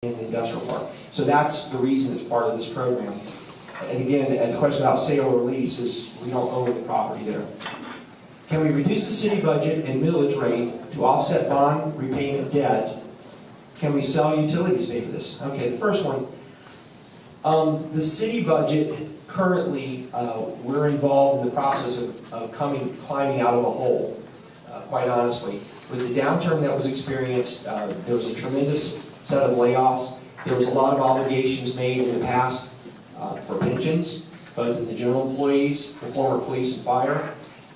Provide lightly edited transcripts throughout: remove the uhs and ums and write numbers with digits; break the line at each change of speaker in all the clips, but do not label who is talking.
in the industrial park. So that's the reason it's part of this program. And again, the question about sale or lease is we don't own the property there. Can we reduce the city budget and millage rate to offset bond repayment debt? Can we sell utilities to pay for this? Okay, the first one. The city budget currently, we're involved in the process of climbing out of a hole, quite honestly. With the downturn that was experienced, there was a tremendous set of layoffs. There was a lot of obligations made in the past for pensions, both in the general employees, the former police and fire.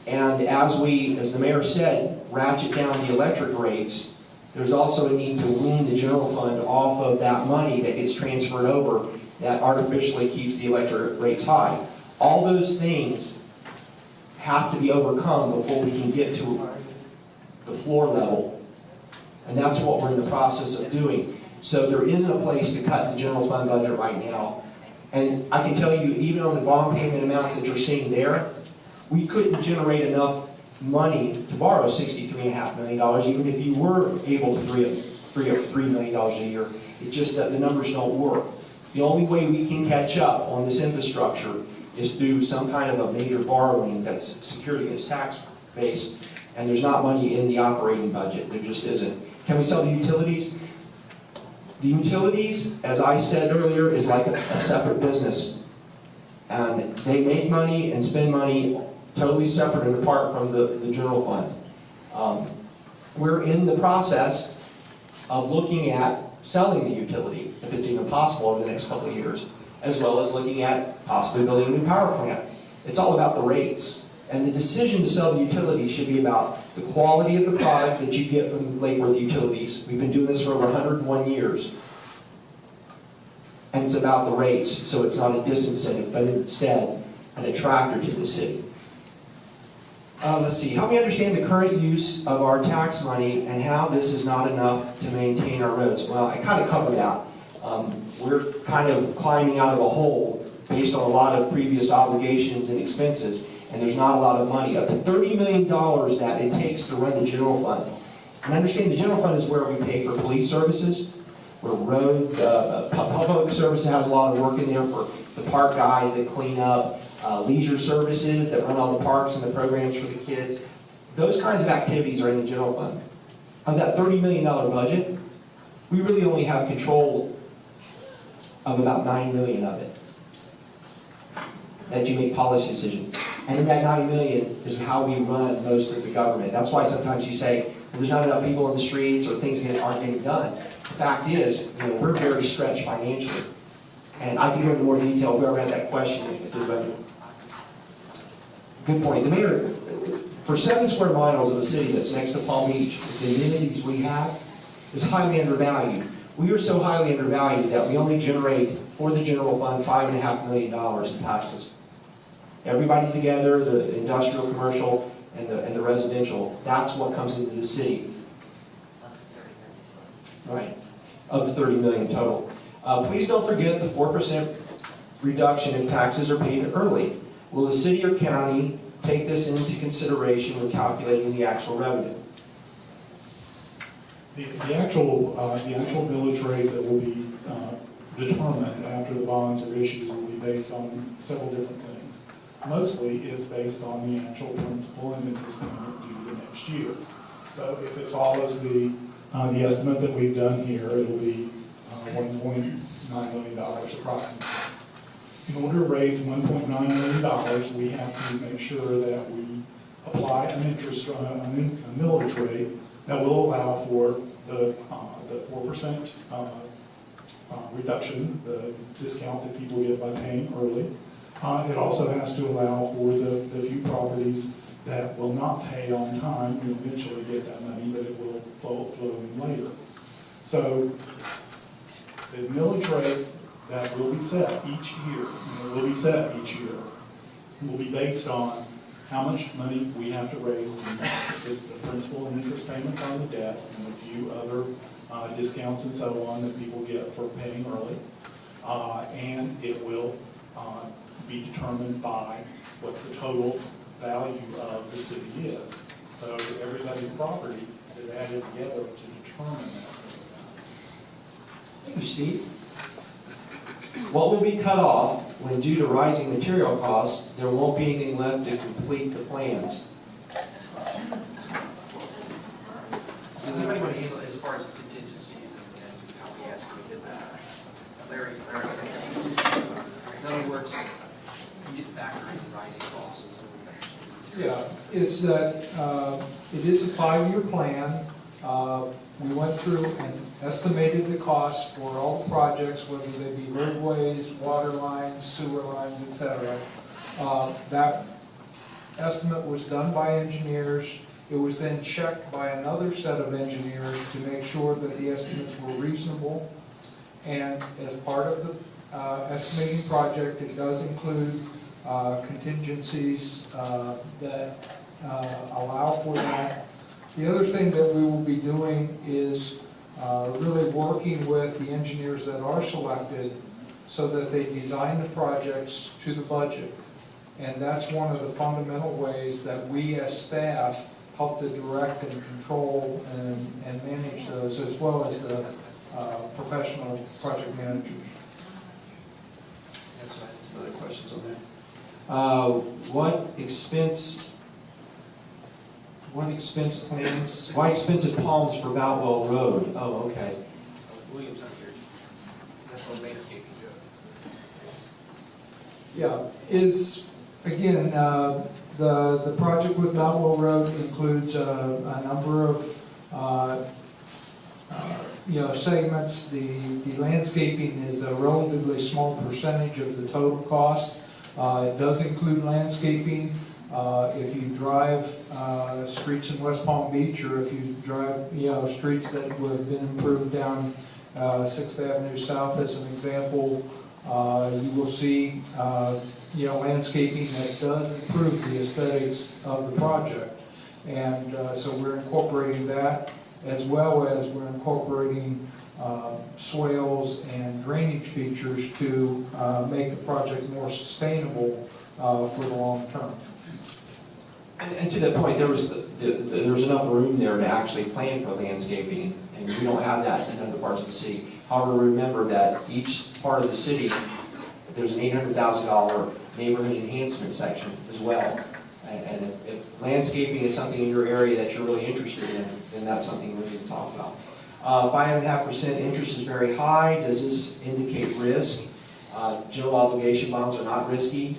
And as the mayor said, ratchet down the electric rates, there's also a need to wean the general fund off of that money that gets transferred over that artificially keeps the electric rates high. All those things have to be overcome before we can get to the floor level. And that's what we're in the process of doing. So there isn't a place to cut the general fund budget right now. And I can tell you, even on the bond payment amounts that you're seeing there, we couldn't generate enough money to borrow $63.5 million, even if you were able to free up $3 million a year. It's just that the numbers don't work. The only way we can catch up on this infrastructure is through some kind of a major borrowing that's secured against tax base, and there's not money in the operating budget. There just isn't. Can we sell the utilities? The utilities, as I said earlier, is like a separate business. And they make money and spend money totally separate and apart from the general fund. We're in the process of looking at selling the utility, if it's even possible over the next couple of years, as well as looking at possibly building a new power plant. It's all about the rates. And the decision to sell the utility should be about the quality of the product that you get from Lake Worth Utilities. We've been doing this for over 101 years. And it's about the rates, so it's not a disincentive, but instead an attractor to the city. Let's see, help me understand the current use of our tax money and how this is not enough to maintain our roads. Well, I kind of covered that. We're kind of climbing out of a hole based on a lot of previous obligations and expenses, and there's not a lot of money. Up to $30 million that it takes to run the general fund. And understand the general fund is where we pay for police services, where road, public service has a lot of work in there for the park guys that clean up, leisure services that run all the parks and the programs for the kids. Those kinds of activities are in the general fund. Of that $30 million budget, we really only have control of about $9 million of it that you make policy decisions. And in that $9 million is how we run most of the government. That's why sometimes you say, well, there's not enough people in the streets or things aren't getting done. The fact is, we're very stretched financially. And I can go into more detail if we ever had that question if there's budget. Good point. The mayor, for 7 square miles of a city that's next to Palm Beach, the amenities we have is highly undervalued. We are so highly undervalued that we only generate for the general fund $5.5 million in taxes. Everybody together, the industrial, commercial, and the residential, that's what comes into the city. Right, of the $30 million total. Please don't forget the 4% reduction in taxes are paid early. Will the city or county take this into consideration when calculating the actual revenue?
The actual millage rate that will be determined after the bonds are issued will be based on several different things. Mostly, it's based on the actual principal and interest payment due the next year. So if it follows the estimate that we've done here, it'll be $1.9 million approximately. In order to raise $1.9 million, we have to make sure that we apply a millage rate that will allow for the 4% reduction, the discount that people get by paying early. It also has to allow for the few properties that will not pay on time. You eventually get that money, but it will flow in later. So the millage rate that will be set each year, will be based on how much money we have to raise to meet the principal and interest payments on the debt and a few other discounts and so on that people get for paying early. And it will be determined by what the total value of the city is. So everybody's property is added together to determine that.
Thank you, Steve. What will be cut off when due to rising material costs, there won't be anything left to complete the plans?
Does anybody want to handle as far as contingencies and how we estimated that? Larry, in other words, we did factor in rising costs.
Yeah, is that it is a 5-year plan. We went through and estimated the costs for all the projects, whether they be roadways, water lines, sewer lines, etc. That estimate was done by engineers. It was then checked by another set of engineers to make sure that the estimates were reasonable. And as part of the estimating project, it does include contingencies that allow for that. The other thing that we will be doing is really working with the engineers that are selected so that they design the projects to the budget. And that's one of the fundamental ways that we as staff help to direct and control and manage those, as well as the professional project managers.
That's some other questions on that. What plans, why expensive palms for Boutwell Road? Oh, okay.
Williams up here. That's the landscaping job.
Yeah, is, again, the project with Boutwell Road includes a number of segments. The landscaping is a relatively small percentage of the total cost. It does include landscaping. If you drive streets in West Palm Beach, or if you drive streets that would have been improved down 6th Avenue South as an example, you will see landscaping that does improve the aesthetics of the project. And so we're incorporating that, as well as we're incorporating swales and drainage features to make the project more sustainable for the long term.
And to that point, there was enough room there to actually plan for landscaping, and we don't have that in other parts of the city. However, remember that each part of the city, there's an $800,000 neighborhood enhancement section as well. And if landscaping is something in your area that you're really interested in, then that's something we need to talk about. 5.5% interest is very high. Does this indicate risk? General obligation bonds are not risky.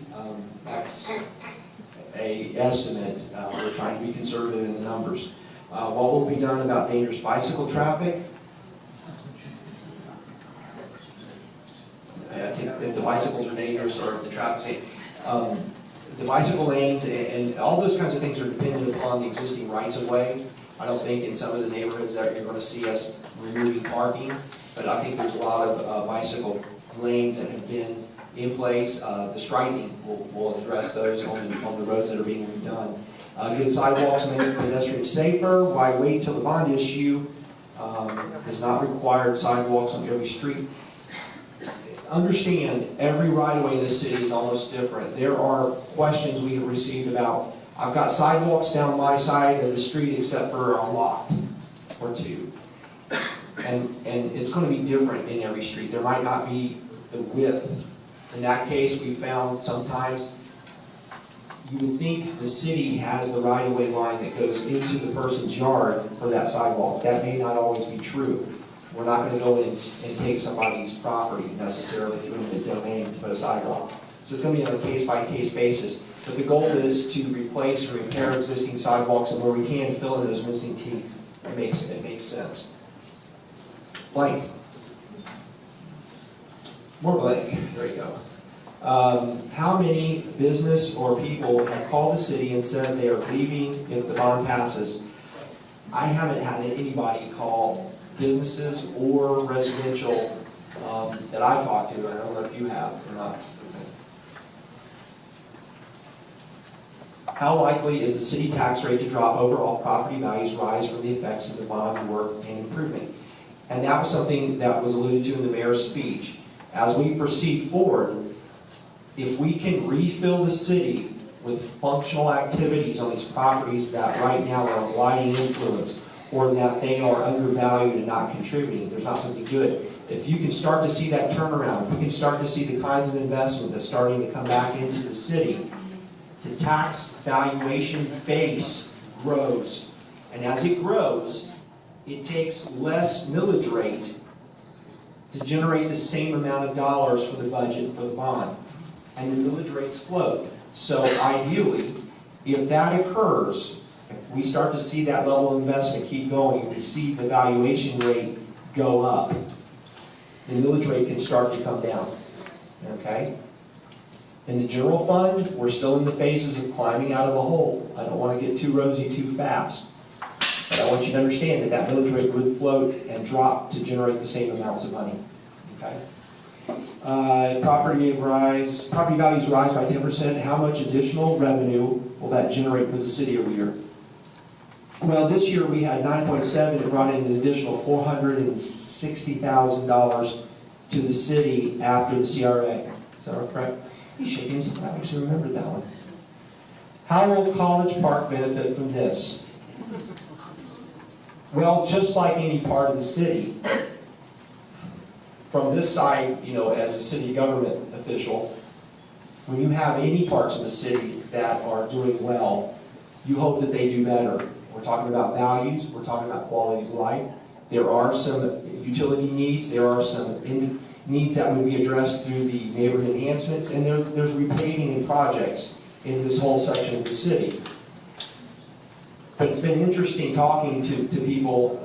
That's an estimate. We're trying to be conservative in the numbers. What will be done about dangerous bicycle traffic? I think if the bicycles are dangerous or if the traffic's the bicycle lanes and all those kinds of things are dependent upon the existing rights of way. I don't think in some of the neighborhoods that you're going to see us removing parking, but I think there's a lot of bicycle lanes that have been in place. The striping will address those on the roads that are being redone. Good sidewalks and make pedestrians safer. Why wait till the bond issue? Is not required sidewalks on every street. Understand, every right-of-way in this city is almost different. There are questions we have received about, I've got sidewalks down my side of the street except for a lot or two. And it's going to be different in every street. There might not be the width. In that case, we found sometimes you would think the city has the right-of-way line that goes into the person's yard for that sidewalk. That may not always be true. We're not going to go in and take somebody's property necessarily through the domain to put a sidewalk. So it's going to be on a case-by-case basis. But the goal is to replace or repair existing sidewalks, and where we can, fill in those missing teeth. It makes sense. Blank. More blank. There you go. How many business or people have called the city and said they are leaving if the bond passes? I haven't had anybody call businesses or residential that I've talked to. I don't know if you have or not. How likely is the city tax rate to drop overall property values rise from the effects of the bond work and improvement? And that was something that was alluded to in the mayor's speech. As we proceed forward, if we can refill the city with functional activities on these properties that right now are a blighting influence, or that they are undervalued and not contributing, there's not something good. If you can start to see that turnaround, if we can start to see the kinds of investment that's starting to come back into the city, the tax valuation base grows. And as it grows, it takes less millage rate to generate the same amount of dollars for the budget for the bond. And the millage rates float. So ideally, if that occurs, if we start to see that level of investment keep going, and we see the valuation rate go up, the millage rate can start to come down, okay? In the general fund, we're still in the phases of climbing out of the hole. I don't want to get too rosy too fast. But I want you to understand that that millage rate would float and drop to generate the same amounts of money, okay? Property values rise by 10%. How much additional revenue will that generate for the city every year? Well, this year we had 9.7. It brought in an additional $460,000 to the city after the CRA. Is that correct? He's shaking his head. I actually remembered that one. How will College Park benefit from this? Well, just like any part of the city, from this side, as a city government official, when you have any parts of the city that are doing well, you hope that they do better. We're talking about values, we're talking about quality of life. There are some utility needs, there are some needs that would be addressed through the neighborhood enhancements, and there's repaving and projects in this whole section of the city. But it's been interesting talking to people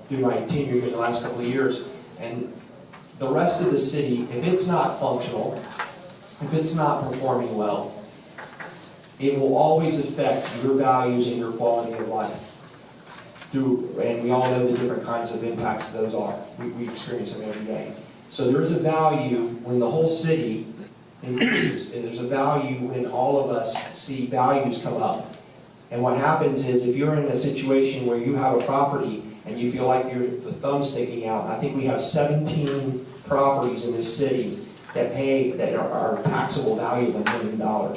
through my tenure in the last couple of years, and the rest of the city, if it's not functional, if it's not performing well, it will always affect your values and your quality of life. And we all know the different kinds of impacts those are. We experience them every day. So there is a value when the whole city improves, and there's a value when all of us see values come up. And what happens is, if you're in a situation where you have a property and you feel like the thumb's sticking out, I think we have 17 properties in this city that are taxable value of $1 million.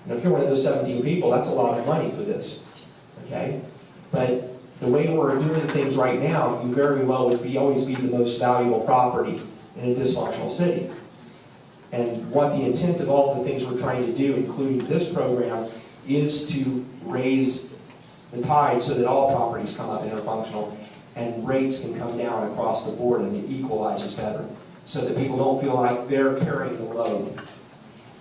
And if you're one of those 17 people, that's a lot of money for this, okay? But the way we're doing things right now, you very well would always be the most valuable property in a dysfunctional city. And what the intent of all the things we're trying to do, including this program, is to raise the tide so that all properties come up and are functional, and rates can come down across the board, and it equalizes better, so that people don't feel like they're carrying the load.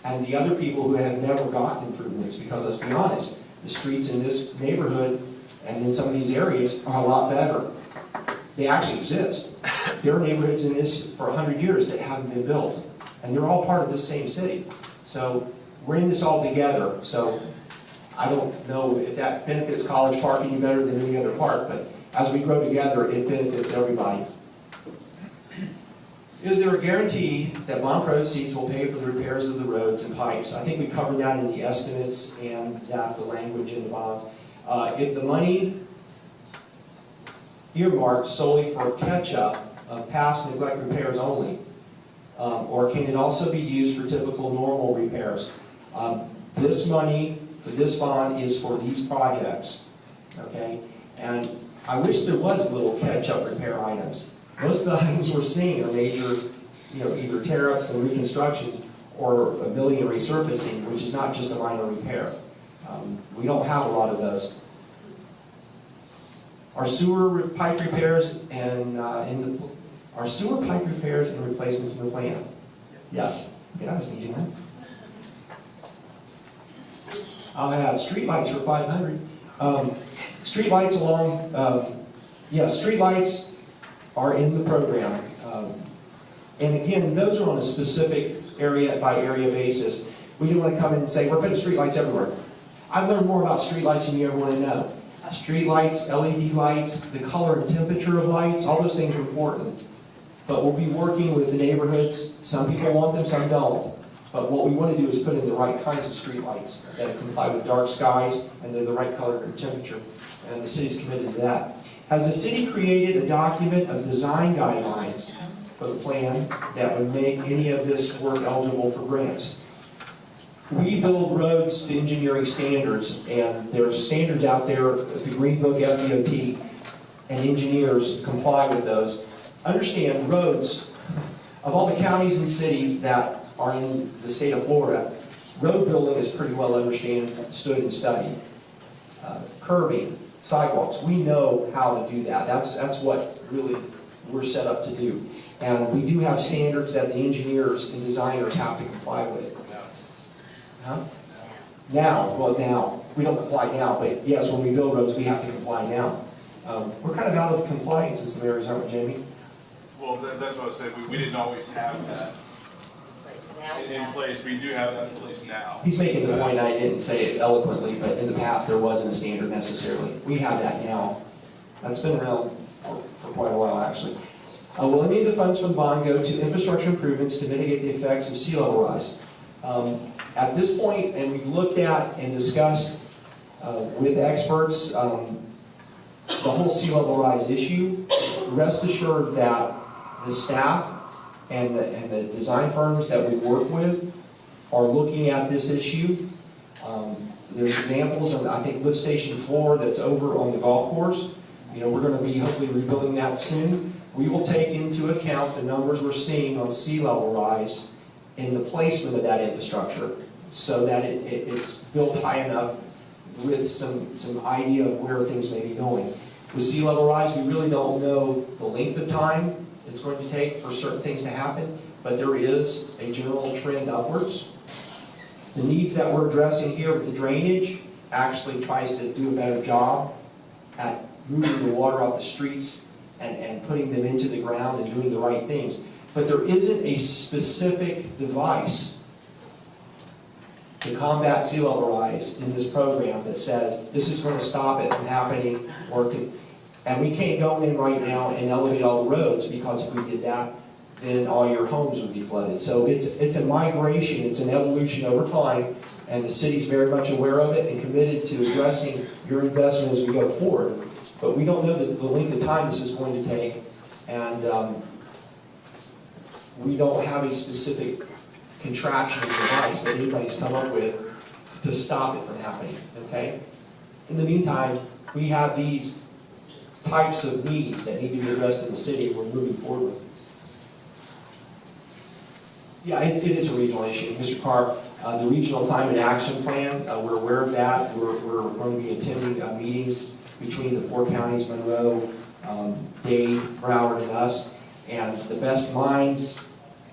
And the other people who have never gotten improvements, because let's be honest, the streets in this neighborhood and in some of these areas are a lot better. They actually exist. There are neighborhoods in this for 100 years that haven't been built, and they're all part of this same city. So we're in this all together. So I don't know if that benefits College Park any better than any other park, but as we grow together, it benefits everybody. Is there a guarantee that bond proceeds will pay for the repairs of the roads and pipes? I think we covered that in the estimates and the language in the bonds. If the money earmarked solely for catch-up of past neglect repairs only, or can it also be used for typical normal repairs? This money for this bond is for these projects, okay? And I wish there was little catch-up repair items. Most of the items we're seeing are major, either tear-ups and reconstructions or a building and resurfacing, which is not just a minor repair. We don't have a lot of those. Our sewer pipe repairs and our sewer pipe repairs and replacements in the plan. Yes. Yeah, that's an easy one. I'll have street lights for 500. Street lights street lights are in the program. And again, those are on a specific area by area basis. We didn't want to come in and say, we're putting street lights everywhere. I've learned more about street lights than you ever want to know. Street lights, LED lights, the color and temperature of lights, all those things are important. But we'll be working with the neighborhoods. Some people want them, some don't. But what we want to do is put in the right kinds of street lights that comply with dark skies and they're the right color and temperature. And the city's committed to that. Has the city created a document of design guidelines for the plan that would make any of this work eligible for grants? We build roads to engineering standards, and there's standards out there, the Green Book, FDOT, and engineers comply with those. understand roads, of all the counties and cities that are in the state of Florida, road building is pretty well understood and studied. Curbing, sidewalks, we know how to do that. That's what really we're set up to do. And we do have standards that the engineers and designers have to comply with. Huh? Now, we don't comply now, but yes, when we build roads, we have to comply now. We're kind of out of compliance in some areas, aren't we, Jamie?
Well, that's what I said, we didn't always have that in place, we do have that in place now.
He's making the point, I didn't say it eloquently, but in the past, there wasn't a standard necessarily. We have that now. That's been around for quite a while, actually. Will any of the funds from the bond go to infrastructure improvements to mitigate the effects of sea level rise? At this point, and we've looked at and discussed with experts the whole sea level rise issue, rest assured that the staff and the design firms that we work with are looking at this issue. There's examples of, I think, lift station 4 that's over on the golf course. You know, we're going to be hopefully rebuilding that soon. We will take into account the numbers we're seeing on sea level rise in the placement of that infrastructure so that it's built high enough with some idea of where things may be going. With sea level rise, we really don't know the length of time it's going to take for certain things to happen, but there is a general trend upwards. The needs that we're addressing here with the drainage actually tries to do a better job at moving the water out the streets and putting them into the ground and doing the right things. But there isn't a specific device to combat sea level rise in this program that says this is going to stop it from happening, and we can't go in right now and elevate all the roads, because if we did that, then all your homes would be flooded. So it's a migration, it's an evolution over time, and the city's very much aware of it and committed to addressing your investment as we go forward. But we don't know the length of time this is going to take, and we don't have a specific contraption or device that anybody's come up with to stop it from happening, okay? In the meantime, we have these types of needs that need to be addressed in the city we're moving forward with. Yeah, it is a regional issue. Mr. Carr, the Regional Climate Action Plan, we're aware of that. We're going to be attending meetings between the 4 counties, Monroe, Dade, Broward, and us. And the best minds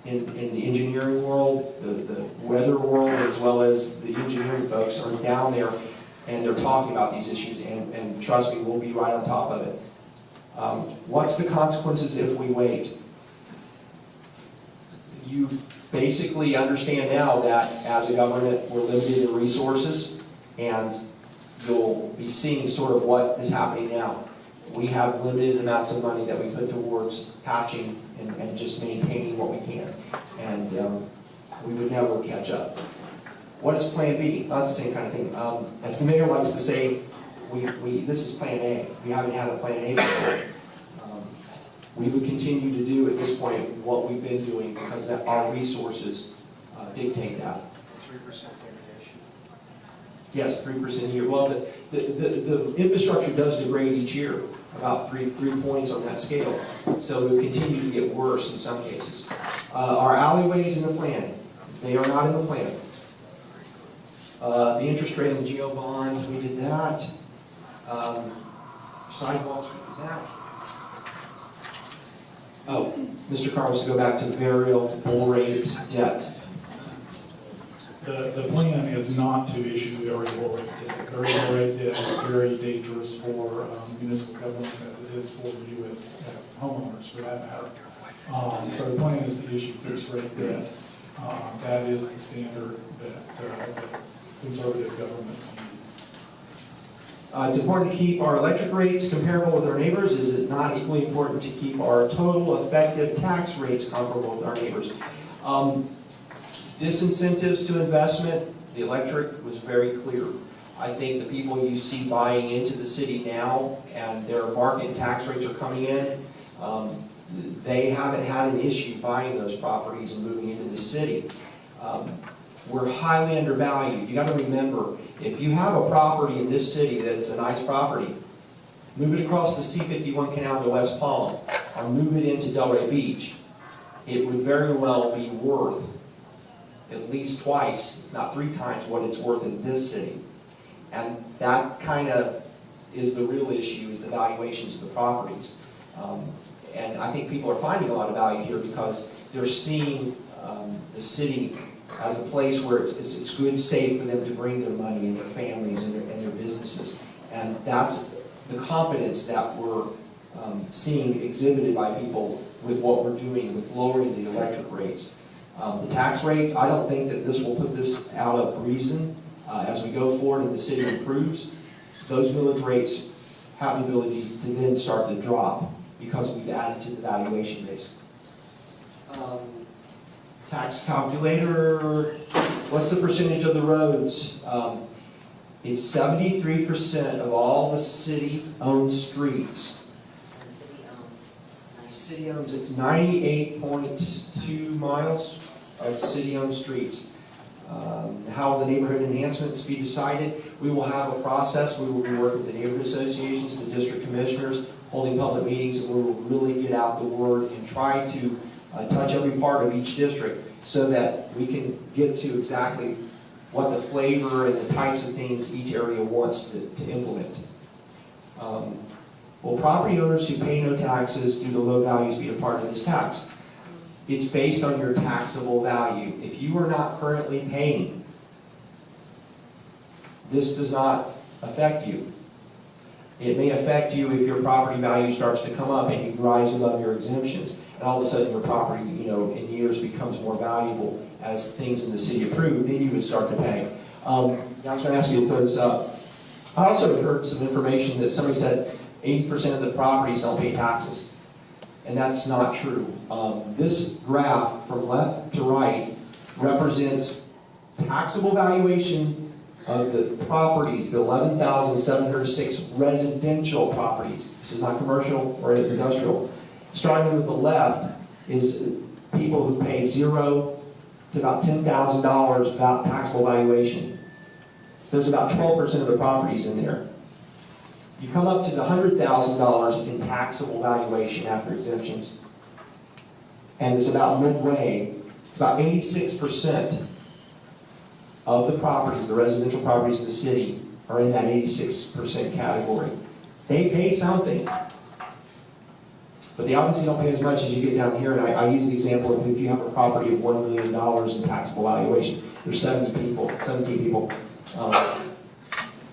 in the engineering world, the weather world, as well as the engineering folks are down there, and they're talking about these issues, and trust me, we'll be right on top of it. What's the consequences if we wait? You basically understand now that as a government, we're limited in resources, and you'll be seeing sort of what is happening now. We have limited amounts of money that we put towards patching and just maintaining what we can, and we would never catch up. What is Plan B? Well, that's the same kind of thing. As the mayor likes to say, this is Plan A. We haven't had a Plan A before. We would continue to do at this point what we've been doing because that our resources dictate that.
3% degradation.
Yes, 3% a year. Well, the infrastructure does degrade each year, about 3 points on that scale. So it will continue to get worse in some cases. Our alleyways in the plan, they are not in the plan. The interest rate on the GO bond, we did that. Sidewalks, we did that. Oh, Mr. Carr wants to go back to variable rate debt.
The plan is not to issue variable rate debt. Variable rate debt is very dangerous for municipal governments as it is for you as homeowners, for that matter. So the plan is to issue fixed rate debt. That is the standard that conservative governments use.
It's important to keep our electric rates comparable with our neighbors. Is it not equally important to keep our total effective tax rates comparable with our neighbors? Disincentives to investment, the electric was very clear. I think the people you see buying into the city now and their market tax rates are coming in, they haven't had an issue buying those properties and moving into the city. We're highly undervalued. You got to remember, if you have a property in this city that's a nice property, move it across the C-51 canal to West Palm, or move it into Delray Beach, it would very well be worth at least twice, if not 3 times, what it's worth in this city. And that kind of is the real issue, is the valuations of the properties. And I think people are finding a lot of value here because they're seeing the city as a place where it's good, safe for them to bring their money and their families and their businesses. And that's the confidence that we're seeing exhibited by people with what we're doing with lowering the electric rates. The tax rates, I don't think that this will put this out of reason as we go forward and the city improves. Those millage rates have the ability to then start to drop because we've added to the valuation base. Tax calculator, what's the percentage of the roads? It's 73% of all the city-owned streets.
And the city owns.
The city owns 98.2 miles of city-owned streets. How will the neighborhood enhancements be decided? We will have a process. We will be working with the neighborhood associations, the district commissioners, holding public meetings, and we will really get out the word and try to touch every part of each district so that we can get to exactly what the flavor and the types of things each area wants to implement. Will property owners who pay no taxes due to low values be a part of this tax? It's based on your taxable value. If you are not currently paying, this does not affect you. It may affect you if your property value starts to come up and you rise above your exemptions, and all of a sudden your property, in years becomes more valuable as things in the city improve, then you would start to pay. I was going to ask you to throw this up. I also heard some information that somebody said 80% of the properties don't pay taxes, and that's not true. This graph from left to right represents taxable valuation of the properties, the 11,706 residential properties. This is not commercial or industrial. Starting with the left is people who pay $0 to about $10,000 about taxable valuation. There's about 12% of the properties in there. You come up to the $100,000 in taxable valuation after exemptions, and it's about midway. It's about 86% of the properties, the residential properties in the city, are in that 86% category. They pay something, but they obviously don't pay as much as you get down here. And I use the example of if you have a property of $1 million in taxable valuation, there's 17 people.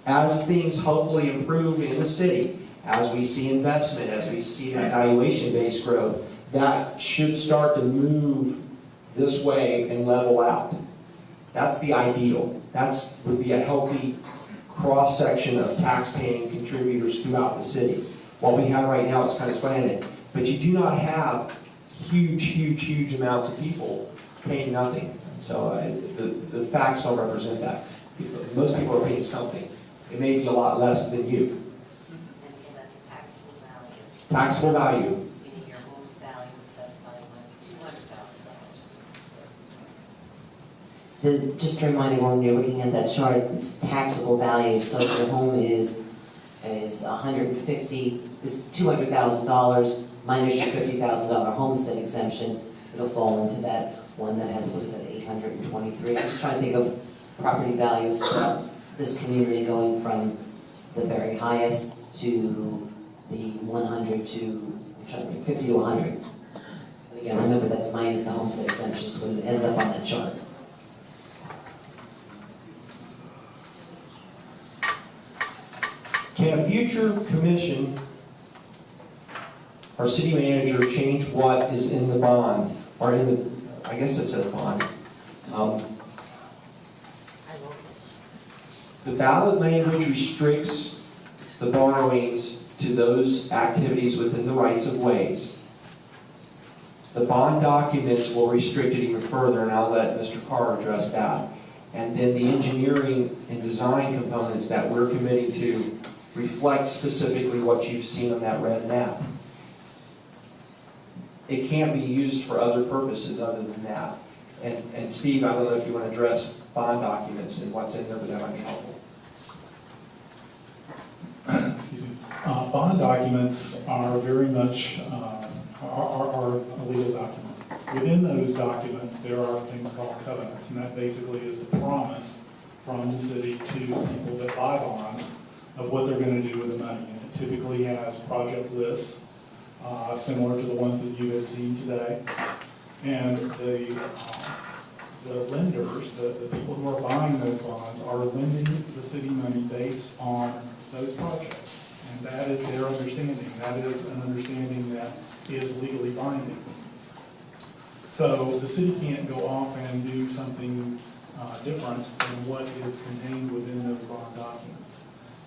As things hopefully improve in the city, as we see investment, as we see that valuation base grow, that should start to move this way and level out. That's the ideal. That would be a healthy cross-section of tax-paying contributors throughout the city. What we have right now is kind of slanted, but you do not have huge amounts of people paying nothing. So the facts don't represent that. Most people are paying something. It may be a lot less than you.
And that's a taxable value.
Taxable value.
Meaning your home value is assessed by $200,000. Just to remind everyone, when you're looking at that chart, it's taxable value. So if your home is $200,000 minus your $50,000 homestead exemption, it'll fall into that one that has, what is it, 823. I'm just trying to think of property values throughout this community going from the very highest to the 100 to, I'm trying to think, 50 to 100. And again, remember that's minus the homestead exemptions when it ends up on that chart.
Can a future commission or city manager change what is in the bond, or in the, I guess it says bond. The ballot language restricts the borrowings to those activities within the rights of ways. The bond documents will restrict it even further, and I'll let Mr. Carr address that. And then the engineering and design components that we're committing to reflect specifically what you've seen on that red map. It can't be used for other purposes other than that. And Steve, I don't know if you want to address bond documents and what's in there, but that might be helpful.
Excuse me. Bond documents are very much, are a legal document. Within those documents, there are things called covenants, and that basically is the promise from the city to people that buy bonds of what they're going to do with the money. And it typically has project lists, similar to the ones that you have seen today. And the lenders, the people who are buying those bonds, are lending the city money based on those projects. And that is their understanding. That is an understanding that is legally binding. So the city can't go off and do something different than what is contained within those bond documents.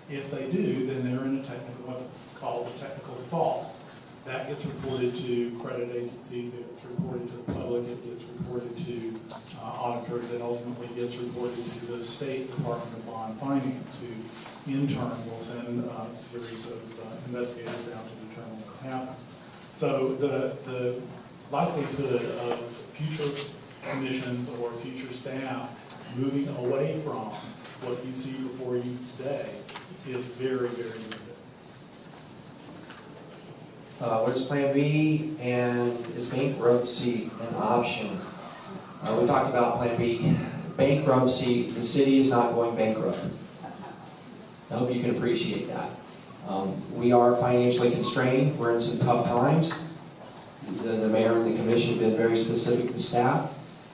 If they do, then they're in a technical, what's called a technical default. That gets reported to credit agencies, it gets reported to the public, it gets reported to auditors, and ultimately gets reported to the State Department of Bond Finance, who in turn will send a series of investigators down to determine what's happened. So the likelihood of future commissions or future staff moving away from what you see before you today is very, very limited.
What's Plan B, and is bankruptcy an option? We talked about Plan B. Bankruptcy, the city is not going bankrupt. I hope you can appreciate that. We are financially constrained. We're in some tough times. The mayor and the commission have been very specific to staff.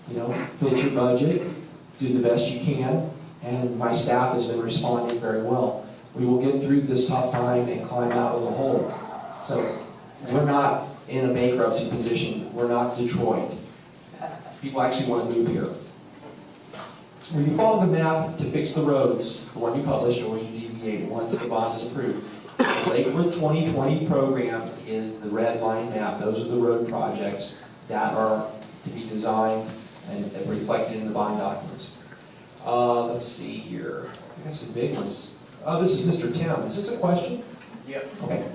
You know, fit your budget, do the best you can, and my staff has been responding very well. We will get through this tough time and climb out of the hole. So we're not in a bankruptcy position. We're not Detroit. People actually want to move here. When you follow the map to fix the roads, the one you published or you deviate once the bond is approved, the Lakewood 2020 program is the red line map. Those are the road projects that are to be designed and reflected in the bond documents. Let's see here. I got some big ones. Oh, this is Mr. Tim. Is this a question?
Yep.
Okay.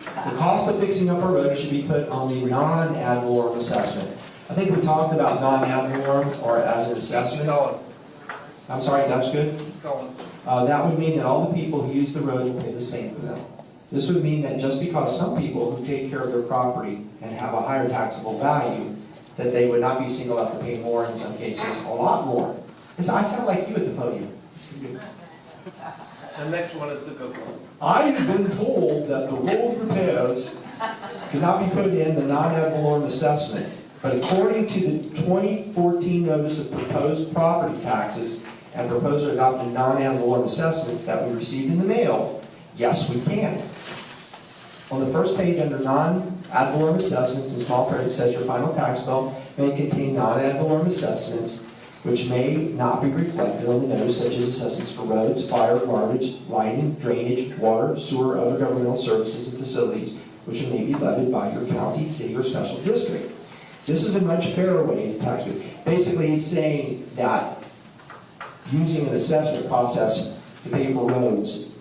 The cost of fixing up our road should be put on the non-ad valorem assessment. I think we talked about non-ad valorem or as an assessment. I'm sorry, that's good? That would mean that all the people who use the road will pay the same for them. This would mean that just because some people who take care of their property and have a higher taxable value, that they would not be singled out to pay more, in some cases, a lot more. I sound like you at the podium.
The next one is the good one.
I have been told that the road repairs cannot be put in the non-ad valorem assessment, but according to the 2014 Notice of Proposed Property Taxes and proposed or adopted non-ad valorem assessments that we received in the mail, yes, we can. On the first page under non-ad valorem assessments, in small print, it says your final tax bill may contain non-ad valorem assessments which may not be reflected on the notice, such as assessments for roads, fire, garbage, lighting, drainage, water, sewer, other governmental services and facilities, which may be levied by your county, city, or special district. This is a much fairer way to tax it. Basically, it's saying that using an assessment process to pay for roads